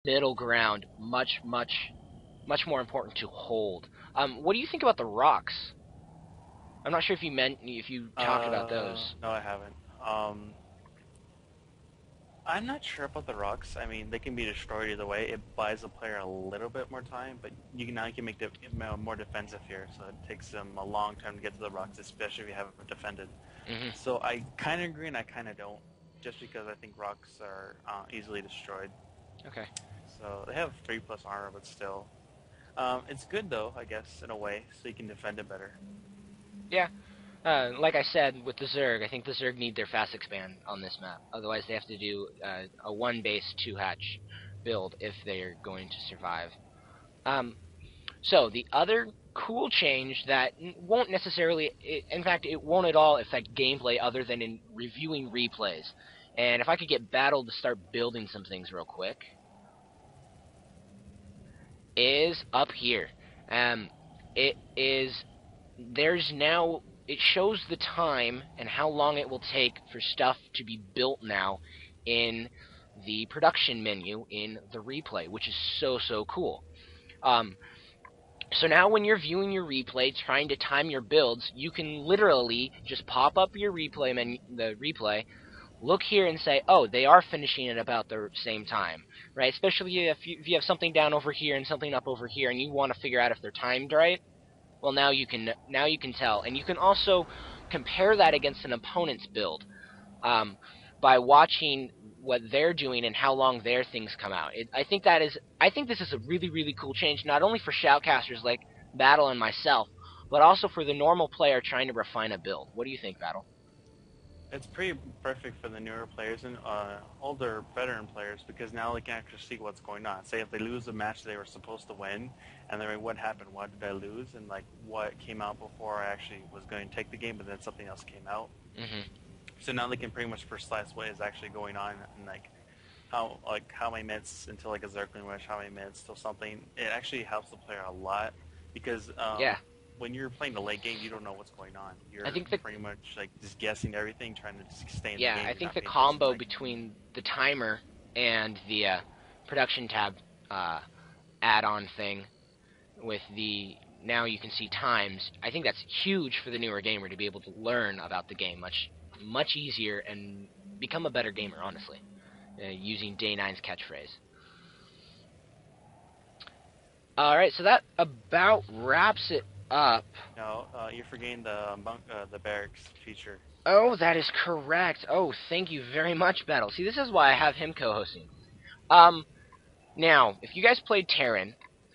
middle ground much more important to hold. What do you think about the rocks? I'm not sure if you talked about those. No, I haven't. Um, I'm not sure about the rocks. I mean, they can be destroyed either way. It buys the player a little bit more time, but now you can make more defensive here, so it takes them a long time to get to the rocks, especially if you haven't defended. Hmm. So I kind of agree and I kind of don't, just because I think rocks are easily destroyed. Okay. So they have 3+ armor, but still. It's good though, I guess, in a way, so you can defend it better. Yeah. Like I said with the Zerg, I think the Zerg need their fast expand on this map. Otherwise, they have to do a one base two hatch build if they're going to survive. Um, so the other cool change that won't necessarily, in fact, it won't at all affect gameplay other than in reviewing replays. And if I could get Battle to start building some things real quick, is up here. It is there's now it shows the time and how long it will take for stuff to be built now in the production menu in the replay, which is so cool. Um, so now when you're viewing your replay, trying to time your builds, you can literally just pop up your replay menu, the replay, look here and say, oh, they are finishing at about the same time, right? Especially if you have something down over here and something up over here, and you want to figure out if they're timed right. Well, now you can tell, and you can also compare that against an opponent's build um, by watching what they're doing and how long their things come out. I think this is a really cool change, not only for shoutcasters like Battle and myself, but also for the normal player trying to refine a build. What do you think, Battle? It's pretty perfect for the newer players and older veteran players because now they can actually see what's going on. Say if they lose a match they were supposed to win, and they're like, what happened? Why did I lose? And like, what came out before I actually was going to take the game, but then something else came out. Hmm. So now they can pretty much precise what is actually going on and how many minutes until like a Zergling rush, how many minutes till something. It actually helps the player a lot because Yeah, when you're playing the late game, you don't know what's going on. I You're think the pretty much like just guessing everything, trying to just stay in the yeah game. I You're think not the paying attention to combo like between the timer and the production tab add-on thing with the now you can see times. I think that's huge for the newer gamer to be able to learn about the game much easier and become a better gamer. Honestly, using Day Nine's catchphrase. All right, so that about wraps it up. no, you're forgetting the barracks feature. Oh, that is correct. Oh, thank you very much, Battle. See, this is why I have him co-hosting. Um, Now, if you guys played Terran,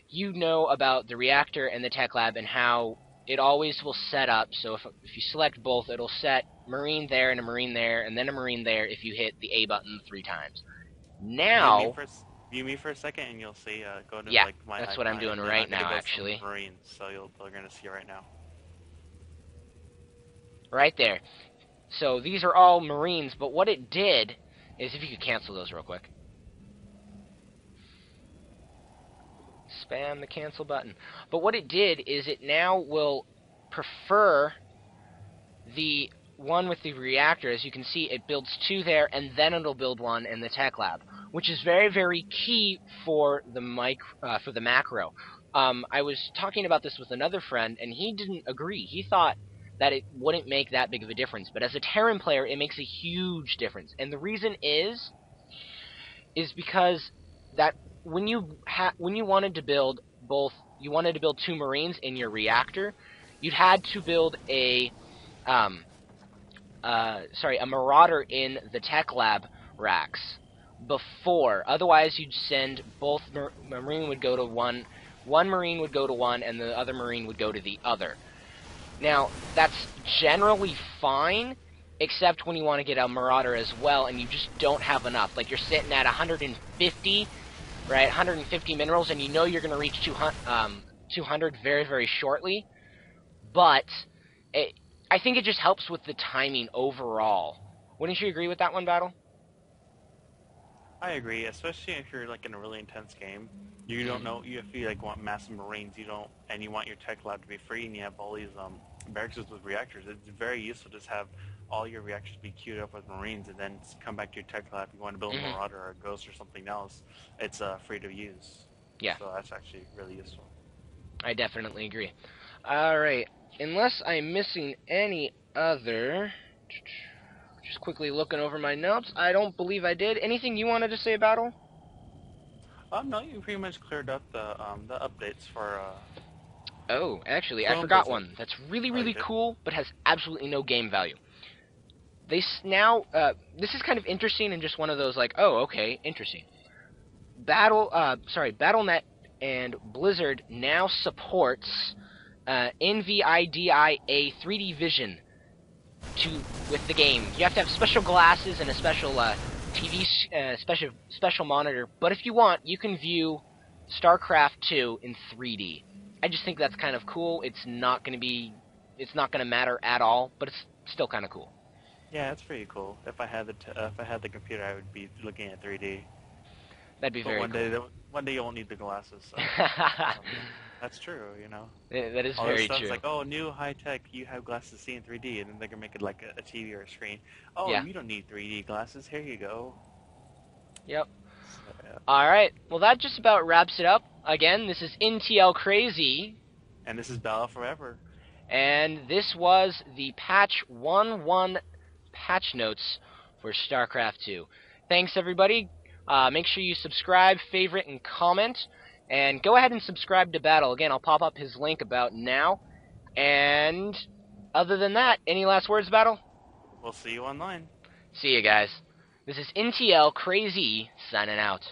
you know about the reactor and the tech lab and how it always will set up. So if you select both, it'll set Marine there and a Marine there and then a Marine there if you hit the A button 3 times. View me Now, for view me for a second, and you'll see. Go to yeah, like my that's what I'm icon, doing and then I right think it now, goes from actually. Marines. So you're gonna see it right now. Right there. So these are all Marines, but what it did is, if you could cancel those real quick. Spam the cancel button. But what it did is it now will prefer the one with the reactor. As you can see, it builds 2 there, and then it'll build 1 in the tech lab, which is very key for the macro. I was talking about this with another friend, and he didn't agree. He thought that it wouldn't make that big of a difference, but as a Terran player, it makes a huge difference. And the reason is because that when you wanted to build you wanted to build 2 Marines in your reactor, you'd had to build um, a Marauder in the tech lab racks before. Otherwise, you'd send both Marine would go to one Marine would go to one, and the other Marine would go to the other. Now, that's generally fine, except when you want to get a Marauder as well, and you just don't have enough. Like, you're sitting at 150, right? 150 minerals, and you know you're going to reach 200 very shortly, but I think it just helps with the timing overall. Wouldn't you agree with that one, Battle? I agree, especially if you're like in a really intense game. You don't know if you like want massive Marines, you don't, and you want your tech lab to be free, and you have all these barracks with reactors. It's very useful to just have all your reactors be queued up with Marines, and then come back to your tech lab. If you want to build a Marauder or a Ghost or something else, it's free to use. Yeah. So that's actually really useful. I definitely agree. Alright, unless I'm missing any other... Just quickly looking over my notes. I don't believe I did. Anything you wanted to say, Battle? No, you pretty much cleared up the updates for... Oh, actually, I Clone forgot Blizzard. one. That's really, really cool, but has absolutely no game value. They now... this is kind of interesting and just one of those, like, oh, okay, interesting. Battle.net and Blizzard now supports NVIDIA 3D vision with the game. You have to have special glasses and a special TV special monitor, but if you want, you can view StarCraft 2 in 3D. I just think that's kind of cool. It's not going to matter at all, but it's still kind of cool. Yeah, it's pretty cool. If I had the computer, I would be looking at 3D. That'd be very cool. One day you won't need the glasses. So. That's true, you know. That is all very this stuff's true. Like, oh, new high tech, you have glasses to see in 3D, and then they can make it like a TV or a screen. Oh, yeah. You don't need 3D glasses. Here you go. Yep. So, yeah. All right. Well, that just about wraps it up. Again, this is NTLkrayZ. And this is Battle4ever. And this was the patch 1.1 patch notes for StarCraft 2. Thanks, everybody. Make sure you subscribe, favorite, and comment. And go ahead and subscribe to Battle. Again, I'll pop up his link about now. And other than that, any last words, Battle? We'll see you online. See you guys. This is NTLkrayZ signing out.